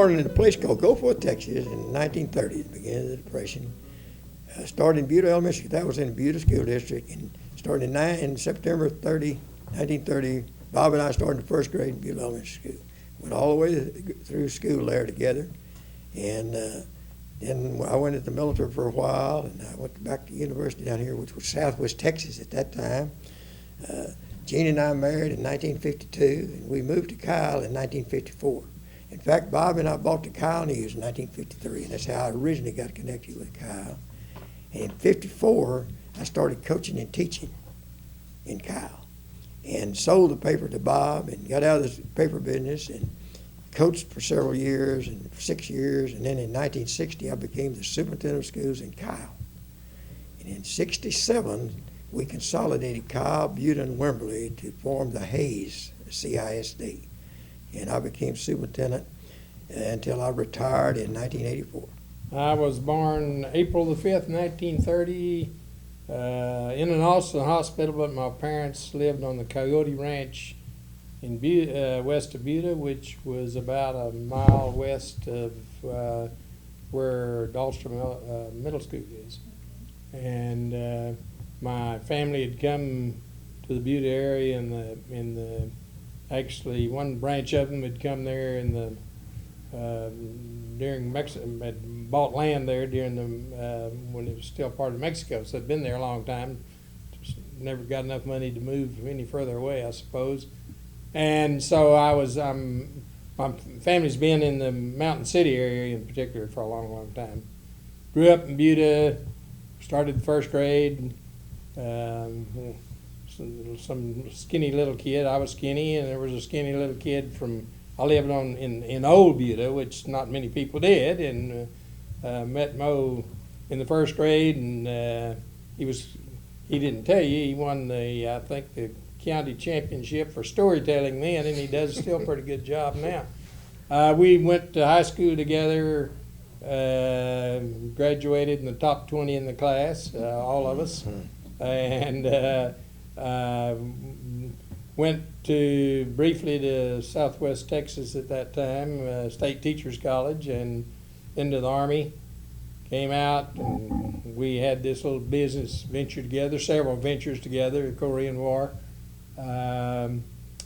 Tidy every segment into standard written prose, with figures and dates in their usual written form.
born in a place called Gulfport, Texas in 1930, the beginning of the Depression. Started in Buda Elementary. That was in the Buda School District. And started in September 1930, Bob and I started in the first grade in Buda Elementary School. Went all the way through school there together. And then I went into the military for a while, and I went back to university down here, which was Southwest Texas at that time. Jean and I married in 1952, and we moved to Kyle in 1954. In fact, Bob and I bought the Kyle News in 1953, and that's how I originally got connected with Kyle. And in 54, I started coaching and teaching in Kyle, and sold the paper to Bob, and got out of the paper business, and coached for several years, and for 6 years, and then in 1960, I became the superintendent of schools in Kyle. And in 67, we consolidated Kyle, Buda, and Wimberley to form the Hayes CISD. And I became superintendent until I retired in 1984. I was born April the 5th, 1930, in an Austin hospital, but my parents lived on the Coyote Ranch in west of Buda, which was about a mile west of where Dahlstrom Middle School is. And my family had come to the Buda area actually one branch of them had come there during Mexico, had bought land there during when it was still part of Mexico, so they'd been there a long time. Just never got enough money to move any further away, I suppose. And so my family's been in the Mountain City area in particular for a long, long time. Grew up in Buda, started the first grade. Some skinny little kid. I was skinny, and there was a skinny little kid I lived in Old Buda, which not many people did, and met Moe in the first grade, and he didn't tell you, he won I think the county championship for storytelling then, and he does still a pretty good job now. We went to high school together, graduated in the top 20 in the class, all of us, and went briefly to Southwest Texas at that time, State Teachers College, and into the Army. Came out, and we had this little business venture together, several ventures together, the Korean War. And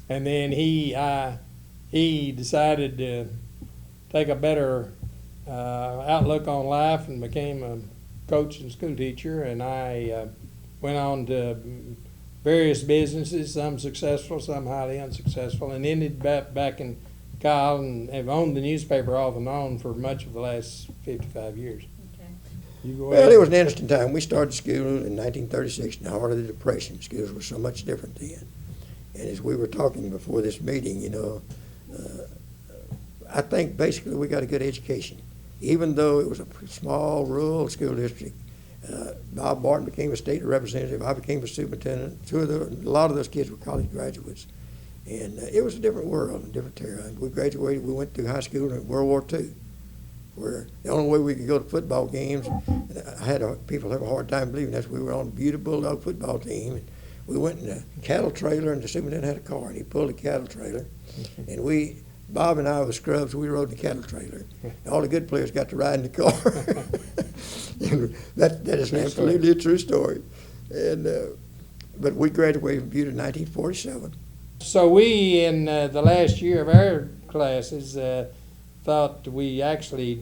then he decided to take a better outlook on life and became a coach and school teacher, and I went on to various businesses, some successful, some highly unsuccessful, and ended back in Kyle and have owned the newspaper off and on for much of the last 55 years. Okay. Well, it was an interesting time. We started school in 1936 in the heart of the Depression. Schools were so much different then. And as we were talking before this meeting, I think basically we got a good education. Even though it was a small rural school district, Bob Barton became a state representative. I became a superintendent. A lot of those kids were college graduates. And it was a different world, a different era. We graduated, we went through high school in World War II, where the only way we could go to football games, people have a hard time believing this, we were on the Buda Bulldog football team. And we went in a cattle trailer, and the superintendent had a car, and he pulled the cattle trailer. And Bob and I were scrubs, we rode in the cattle trailer. And all the good players got to ride in the car. And that is absolutely a true story. And but we graduated from Buda in 1947. So we, in the last year of our classes, thought we actually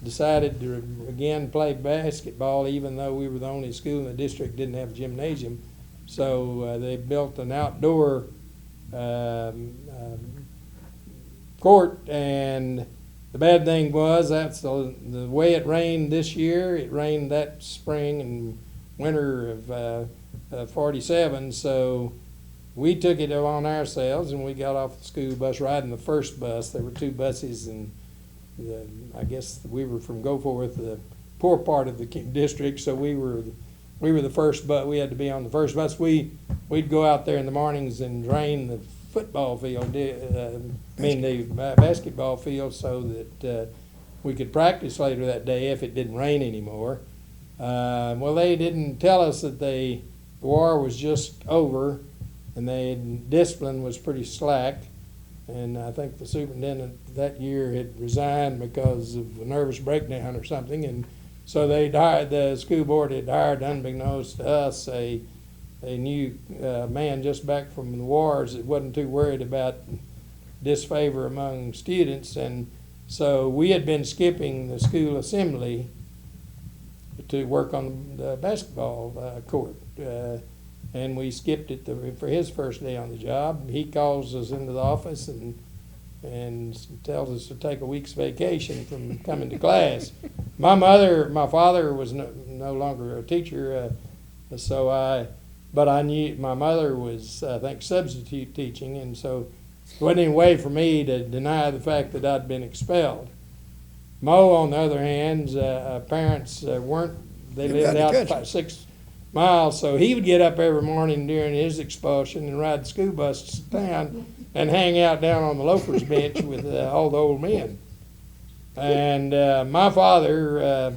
decided to again play basketball, even though we were the only school in the district that didn't have a gymnasium. So they built an outdoor court, and the bad thing was that's the way it rained this year. It rained that spring and winter of 47, so we took it on ourselves, and we got off the school bus riding the first bus. There were two buses, and I guess we were from Goforth, the poor part of the district, so we were the first bus. We had to be on the first bus. We'd go out there in the mornings and drain the football field, the basketball field, so that we could practice later that day if it didn't rain anymore. Well, they didn't tell us that the war was just over, and the discipline was pretty slack. And I think the superintendent that year had resigned because of a nervous breakdown or something. And so the school board had hired, unbeknownst to us, a new man just back from the wars that wasn't too worried about disfavor among students. And so we had been skipping the school assembly to work on the basketball court. And we skipped it for his first day on the job. He calls us into the office and tells us to take a week's vacation from coming to class. My father was no longer a teacher, but I knew my mother was, I think, substitute teaching, and so there wasn't any way for me to deny the fact that I'd been expelled. Moe, on the other hand, parents weren't, they lived out 6 miles, so he would get up every morning during his expulsion and ride the school bus to town and hang out down on the loafers bench with all the old men. And my father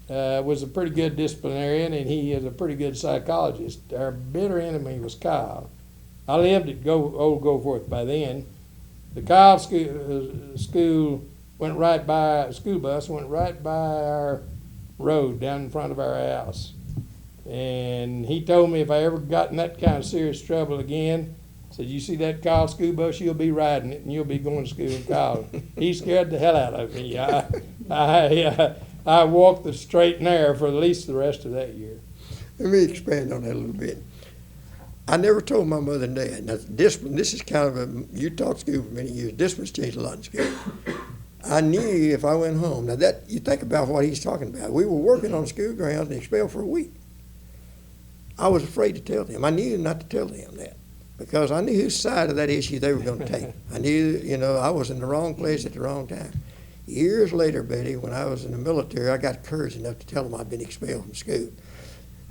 was a pretty good disciplinarian, and he is a pretty good psychologist. Our bitter enemy was Kyle. I lived at Old Goforth by then. The Kyle school went right by, school bus went right by our road down in front of our house. And he told me if I ever got in that kind of serious trouble again, said, you see that Kyle school bus, you'll be riding it and you'll be going to school in Kyle. He scared the hell out of me. I walked the straight and narrow for at least the rest of that year. Let me expand on that a little bit. I never told my mother and dad. Now, discipline, this is kind of a, you taught school for many years. Discipline's changed a lot in school. I knew if I went home, now that, you think about what he's talking about. We were working on school grounds and expelled for a week. I was afraid to tell them. I knew not to tell them that because I knew whose side of that issue they were going to take. I knew, I was in the wrong place at the wrong time. Years later, Betty, when I was in the military, I got courage enough to tell them I'd been expelled from school.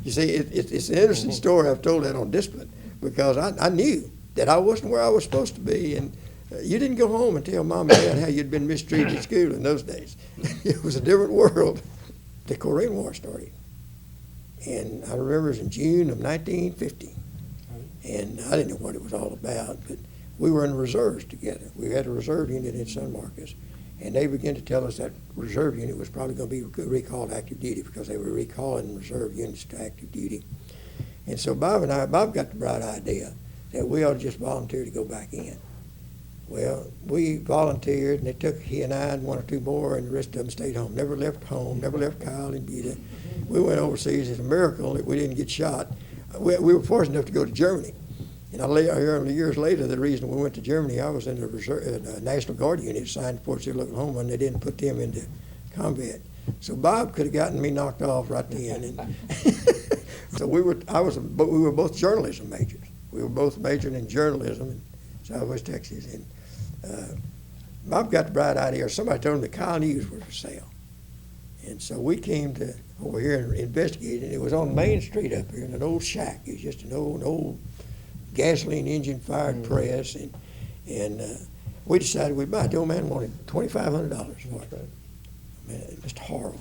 You see, it's an interesting story. I've told that on discipline because I knew that I wasn't where I was supposed to be. And you didn't go home and tell mom and dad how you'd been mistreated at school in those days. It was a different world. The Korean War started. And I remember it was in June of 1950. And I didn't know what it was all about, but we were in reserves together. We had a reserve unit in San Marcos. And they began to tell us that reserve unit was probably going to be recalled active duty because they were recalling reserve units to active duty. And so Bob got the bright idea that we ought to just volunteer to go back in. Well, we volunteered, and they took he and I and one or two more, and the rest of them stayed home. Never left home, never left Kyle and Buda. We went overseas. It's a miracle that we didn't get shot. We were fortunate enough to go to Germany. And I learned years later the reason we went to Germany, I was in the National Guard unit assigned to Fort Sill, Oklahoma, and they didn't put them into combat. So Bob could have gotten me knocked off right then. And so we were both journalism majors. We were both majoring in journalism in Southwest Texas. And Bob got the bright idea, or somebody told him the Kyle News were for sale. And so we came to over here and investigated. It was on Main Street up here in an old shack. It was just an old gasoline engine fired press, and we decided we'd buy it. The old man wanted $2,500 for it. Man, it was just horrible.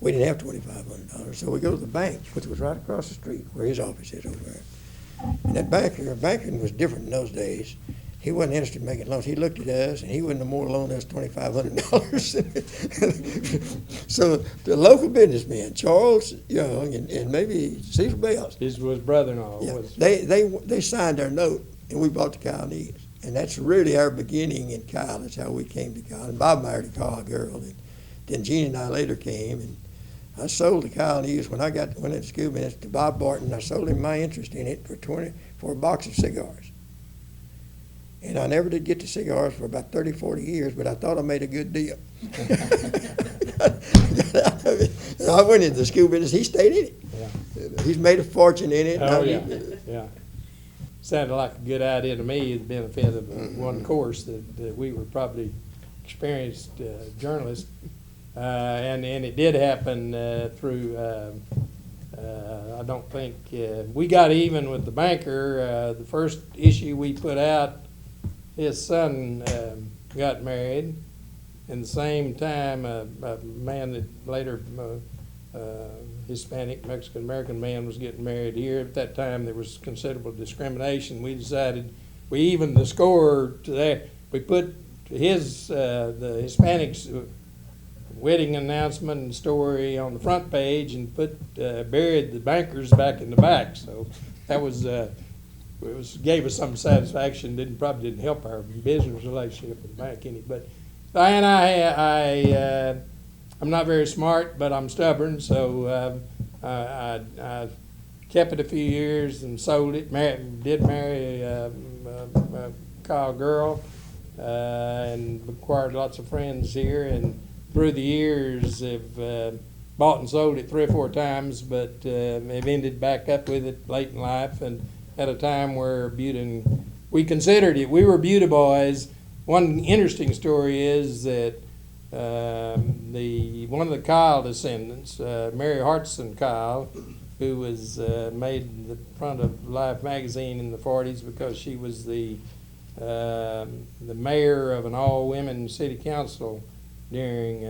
We didn't have $2,500, so we go to the bank, which was right across the street where his office is over there. And that banking was different in those days. He wasn't interested in making loans. He looked at us, and he wouldn't no more loan us $2,500. So the local businessmen, Charles Young and maybe Cecil Bells, His brother-in-law was. They signed our note, and we bought the Kyle News. And that's really our beginning in Kyle. That's how we came to Kyle. And Bob married a Kyle girl, and then Jean and I later came, and I sold the Kyle News when I went into school minutes to Bob Barton. I sold him my interest in it for a box of cigars. And I never did get the cigars for about 30, 40 years, but I thought I made a good deal. I went into the school business. He stayed in it. Yeah. He's made a fortune in it. Oh, yeah. Sounded like a good idea to me, the benefit of one course that we were probably experienced journalists. And it did happen through, I don't think, we got even with the banker. The first issue we put out, his son got married, and the same time a man that later, Hispanic, Mexican-American man was getting married here. At that time there was considerable discrimination. We decided we evened the score to there. We put his the Hispanics wedding announcement and story on the front page, and buried the bankers back in the back. So that was gave us some satisfaction. Probably didn't help our business relationship with the bank any. But I'm not very smart, but I'm stubborn. So I kept it a few years and sold it. Did marry a Kyle girl, and acquired lots of friends here. And through the years, have bought and sold it 3 or 4 times, but have ended back up with it late in life, and at a time where we considered it. We were Buda boys. One interesting story is that one of the Kyle descendants, Mary Hartson Kyle, who was made the front of Life magazine in the 40s because she was the mayor of an all-women city council during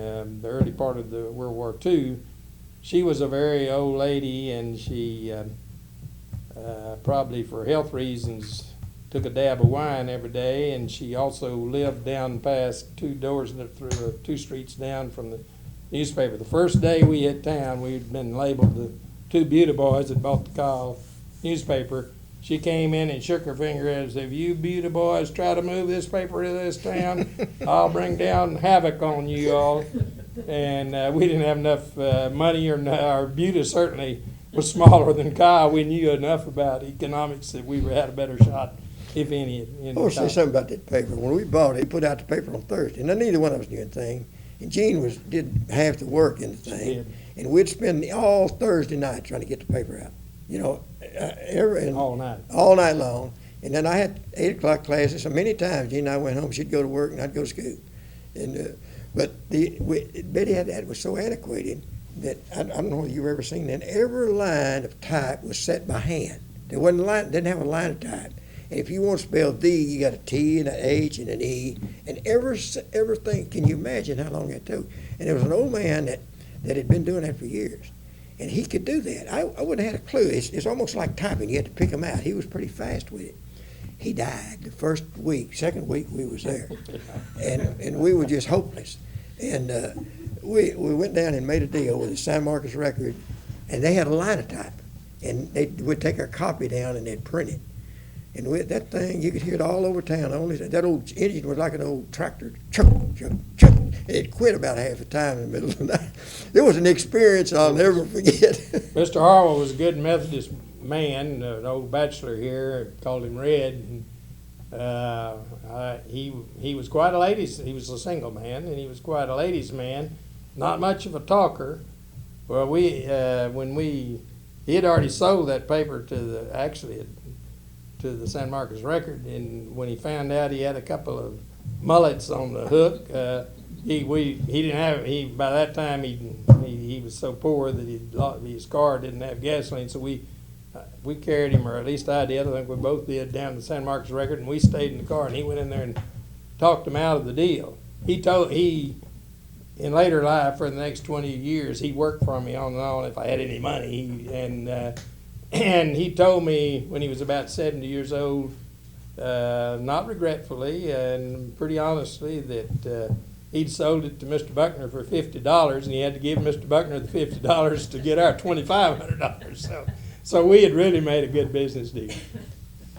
the early part of the World War II. She was a very old lady, and she probably for health reasons took a dab of wine every day, and she also lived down past 2 doors through 2 streets down from the newspaper. The first day we hit town, we'd been labeled the 2 Buda boys that bought the Kyle newspaper. She came in and shook her finger at us. If you Buda boys try to move this paper to this town, I'll bring down havoc on you all. And we didn't have enough money, or our Buda certainly was smaller than Kyle. We knew enough about economics that we had a better shot, if any. I want to say something about that paper. When we bought it, we put out the paper on Thursday. Now, neither one of us knew anything. And Jean did half the work in the thing. And we'd spend all Thursday night trying to get the paper out. You know, All night. All night long. And then I had 8 o'clock classes. So many times Jean and I went home. She'd go to work and I'd go to school. And Betty had was so antiquated that I don't know if you've ever seen that. Every line of type was set by hand. There wasn't a line, didn't have a line of type. And if you want to spell "the," you got a T and an H and an E, and everything. Can you imagine how long that took? And there was an old man that had been doing that for years, and he could do that. I wouldn't have had a clue. It's almost like typing. You had to pick him out. He was pretty fast with it. He died the first week. Second week we was there, and we were just hopeless. And we went down and made a deal with the San Marcos Record, and they had a linotype, and they would take our copy down and they'd print it. And with that thing, you could hear it all over town. Only that old engine was like an old tractor. Chunk, chunk, chunk. It quit about half the time in the middle of the night. It was an experience I'll never forget. Mr. Harwell was a good Methodist man, an old bachelor here, called him Red. And, he was quite a ladies. He was a single man, and he was quite a ladies' man. Not much of a talker. Well, he had already sold that paper to the San Marcos Record, and when he found out he had a couple of mullets on the hook, by that time he was so poor that his car didn't have gasoline, so we carried him, or at least I did. I think we both did, down to the San Marcos Record, and we stayed in the car, and he went in there and talked him out of the deal. In later life, for the next 20 years, he worked for me on and on if I had any money, and he told me when he was about 70 years old, not regretfully and pretty honestly, that he'd sold it to Mr. Buckner for $50, and he had to give Mr. Buckner the $50 to get our $2,500. So we had really made a good business deal.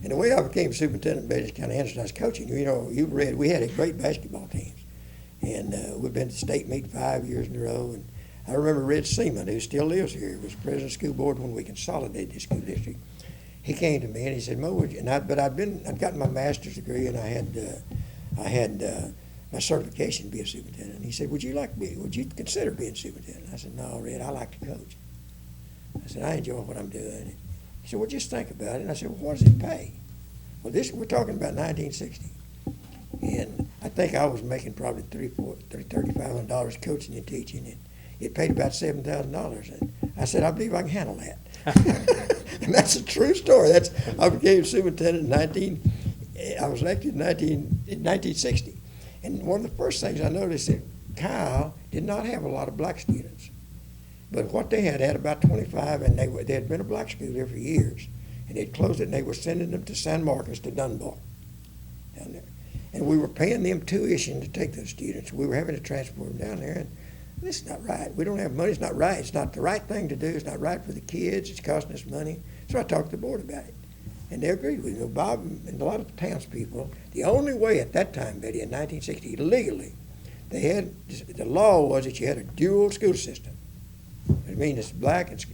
And the way I became superintendent, Betty, kind of answered, I was coaching. You know, you've read, we had a great basketball teams, and we've been to state meet 5 years in a row. And I remember Red Seaman, who still lives here, was president of the school board when we consolidated the school district. He came to me and he said, "Mo, I'd gotten my master's degree, and I had my certification to be a superintendent." And he said, "Would you consider being superintendent?" I said, "No, Red, I like to coach." I said, "I enjoy what I'm doing." He said, "Well, just think about it." And I said, "Well, what does it pay?" Well, we're talking about 1960. And I think I was making probably $3,500 coaching and teaching, and it paid about $7,000. And I said, "I believe I can handle that." And that's a true story. I became superintendent I was elected in 1960. And one of the first things I noticed that Kyle did not have a lot of black students. But what they had about 25, and they had been a black school there for years. And they'd closed it, and they were sending them to San Marcos, to Dunbar. down there. And we were paying them tuition to take those students. We were having to transport them down there, and this is not right. We don't have money. It's not right. It's not the right thing to do. It's not right for the kids. It's costing us money. So I talked to the board about it, and they agreed with me. Bob and a lot of townspeople, the only way at that time, Betty, in 1960, legally, the law was that you had a dual school system. It means black and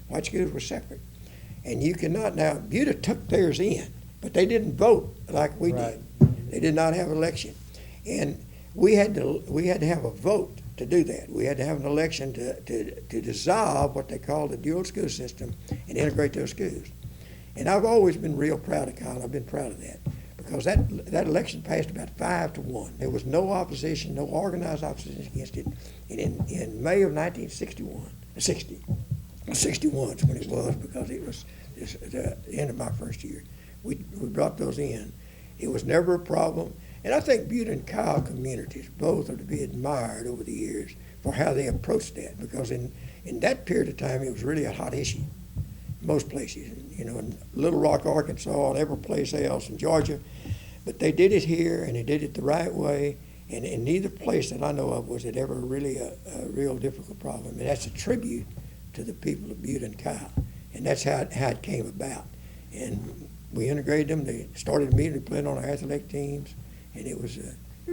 white schools were separate. And you cannot, now, Buda took theirs in, but they didn't vote like we did. They did not have an election. And we had to have a vote to do that. We had to have an election to dissolve what they called the dual school system and integrate those schools. And I've always been real proud of Kyle. I've been proud of that because that election passed about 5-1. There was no opposition, no organized opposition against it. And in May of 1961 is when it was, because it was the end of my first year. We brought those in. It was never a problem. And I think Butte and Kyle communities both are to be admired over the years for how they approached that, because in that period of time, it was really a hot issue. Most places, in Little Rock, Arkansas, and every place else in Georgia. But they did it here, and they did it the right way. And in neither place that I know of was it ever really a real difficult problem. And that's a tribute to the people of Butte and Kyle. And that's how it came about. And we integrated them. They started immediately playing on our athletic teams. And it was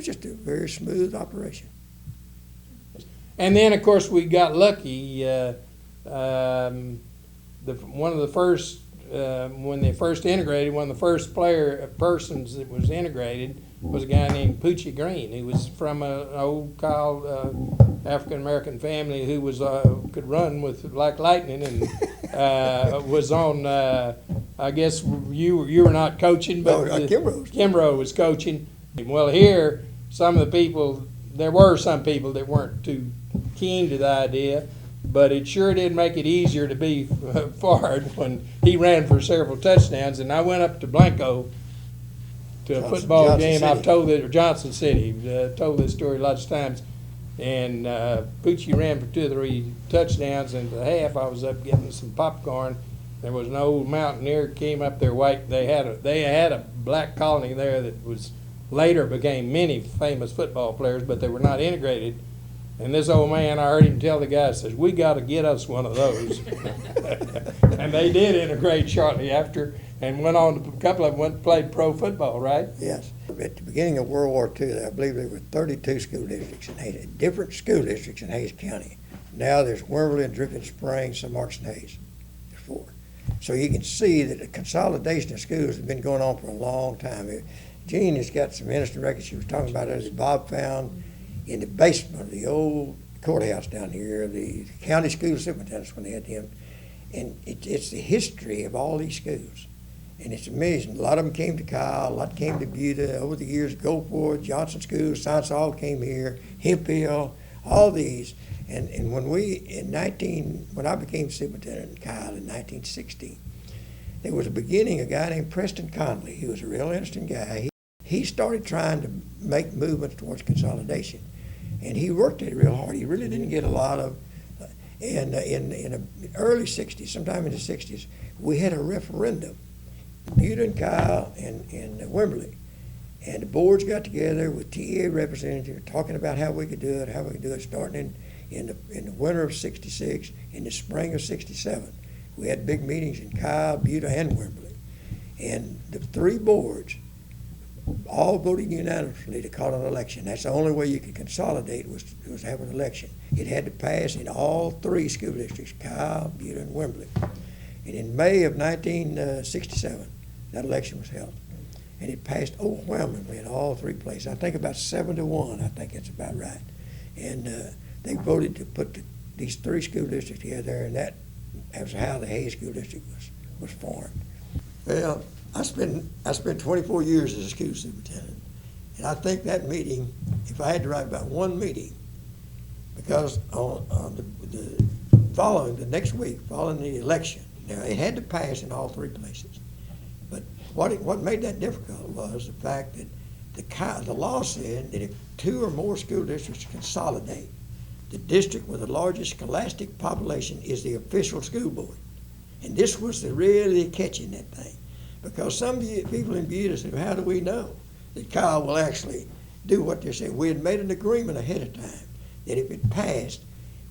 just a very smooth operation. And then, of course, we got lucky. One of the first, when they first integrated, one of the first persons that was integrated was a guy named Poochie Green. He was from an old Kyle African American family who was could run with like lightning, and was on. I guess you were not coaching, but Kimbrough was coaching. Well, here, there were some people that weren't too keen to the idea, but it sure did make it easier to be forward when he ran for several touchdowns. And I went up to Blanco to a football game. I've told it, or Johnson City, told this story lots of times. And Poochie ran for 2 or 3 touchdowns, and at the half I was up getting some popcorn. There was an old mountaineer came up there white. They had a black colony there that was later became many famous football players, but they were not integrated. And this old man, I heard him tell the guys, says, "We got to get us one of those." And they did integrate shortly after, and went on. A couple of them went and played pro football, right? Yes. At the beginning of World War II, I believe there were 32 school districts in Hayes, different school districts in Hayes County. Now there's Wimberley and Dripping Springs, St. Marks and Hayes. There's 4. So you can see that the consolidation of schools has been going on for a long time. Jean has got some interesting records she was talking about that Bob found in the basement of the old courthouse down here, the county school superintendents when they had them. And it's the history of all these schools. And it's amazing. A lot of them came to Kyle, a lot came to Butte over the years, Gulfport, Johnson School, Science all came here, Hemp Hill, all these. And when I became superintendent in Kyle in 1960, there was a beginning, a guy named Preston Conley. He was a real interesting guy. He started trying to make movements towards consolidation. And he worked at it real hard. He really didn't get a lot of, in the early 60s, sometime in the 60s, we had a referendum, Butte and Kyle and Wimberley. And the boards got together with TEA representatives talking about how we could do it, starting in the winter of 66, in the spring of 67. We had big meetings in Kyle, Butte, and Wimberley. And the 3 boards all voted unanimously to call an election. That's the only way you could consolidate was have an election. It had to pass in all 3 school districts, Kyle, Butte, and Wimberley. And in May of 1967, that election was held. And it passed overwhelmingly in all 3 places. I think about 7-1, I think that's about right. And they voted to put these 3 school districts together, and that was how the Hayes School District was formed. Well, I spent 24 years as a school superintendent, and I think that meeting, if I had to write about one meeting, because on the next week, following the election, now it had to pass in all 3 places, but what made that difficult was the fact that the law said that if 2 or more school districts consolidate, the district with the largest scholastic population is the official school board. And this was the really catch in that thing. Because some people in Buda said, how do we know that Kyle will actually do what they said? We had made an agreement ahead of time that if it passed,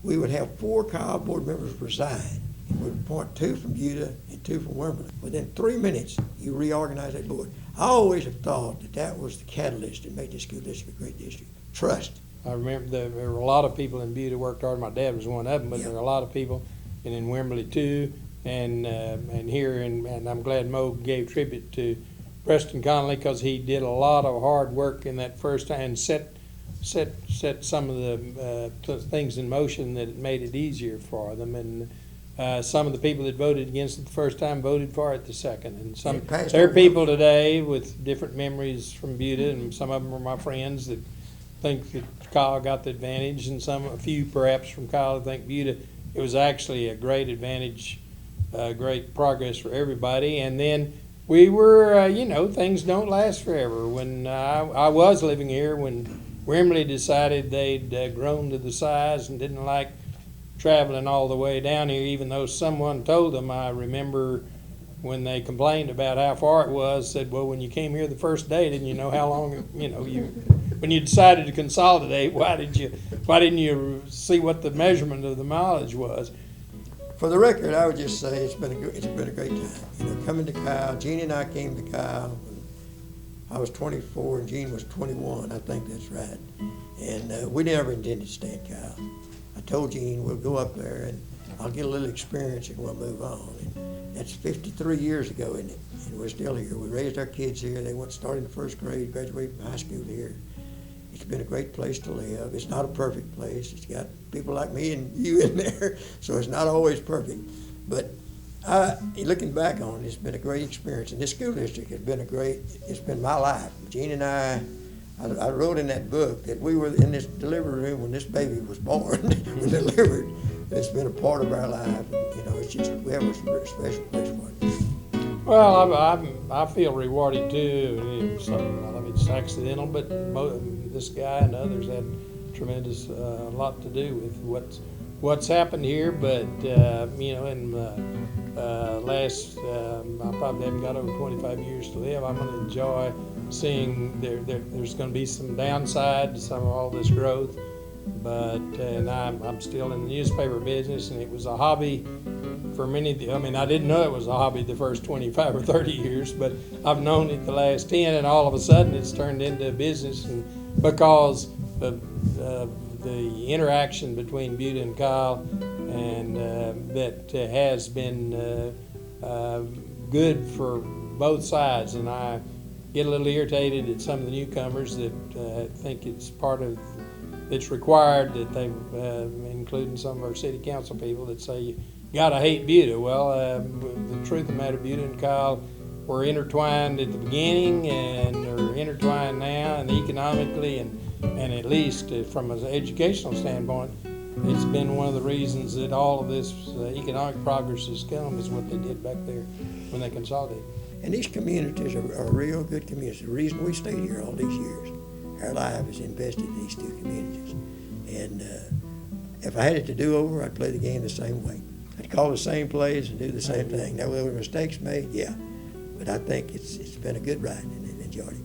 we would have 4 Kyle board members resign. We would appoint 2 from Buda and 2 from Wimberley. Within 3 minutes, you reorganize that board. I always have thought that that was the catalyst that made this school district a great district. Trust. I remember there were a lot of people in Buda worked hard. My dad was one of them, but Yeah. there were a lot of people, and in Wimberley too, and here, and I'm glad Moe gave tribute to Preston Connolly because he did a lot of hard work in that first time and set some of the things in motion that made it easier for them. And some of the people that voted against it the first time voted for it the second. And some there are people today with different memories from Buda, and some of them are my friends that think that Kyle got the advantage, and a few perhaps from Kyle think Buda. It was actually a great advantage, great progress for everybody. And then we were, things don't last forever. When I was living here, when Wimberley decided they'd grown to the size and didn't like traveling all the way down here, even though someone told them. I remember when they complained about how far it was, said, well, when you came here the first day, didn't you know how long, when you decided to consolidate, why didn't you see what the measurement of the mileage was? For the record, I would just say it's been a great time. Coming to Kyle, Gene and I came to Kyle when I was 24 and Gene was 21. I think that's right. And we never intended to stay in Kyle. I told Gene we'll go up there and I'll get a little experience and we'll move on. And that's 53 years ago, isn't it? And we're still here. We raised our kids here. They went starting in first grade, graduated from high school here. It's been a great place to live. It's not a perfect place. It's got people like me and you in there, so it's not always perfect. But looking back on it, it's been a great experience. And this school district has been it's been my life. Gene and I wrote in that book that we were in this delivery room when this baby was born, was delivered. It's been a part of our life. It's just, we have a special place for it. Well, I feel rewarded too. A lot of it's accidental, but this guy and others had tremendous lot to do with what's happened here. But in last, I probably haven't got over 25 years to live. I'm going to enjoy seeing there's going to be some downside to some of all this growth. But I'm still in the newspaper business, and it was a hobby for many. I didn't know it was a hobby the first 25 or 30 years, but I've known it the last 10, and all of a sudden it's turned into a business. And because of the interaction between Buda and Kyle, and that has been good for both sides. And I get a little irritated at some of the newcomers that think it's part of it's required that they, including some of our city council people, that say you gotta hate Buda. Well, the truth of the matter, Buda and Kyle were intertwined at the beginning and are intertwined now, and economically and at least from an educational standpoint, it's been one of the reasons that all of this economic progress has come is what they did back there when they consolidated. And these communities are real good communities. The reason we stayed here all these years, our life is invested in these 2 communities. And if I had it to do over, I'd play the game the same way. I'd call the same plays and do the same thing. Now, were mistakes made? Yeah. But I think it's been a good ride and enjoyed it.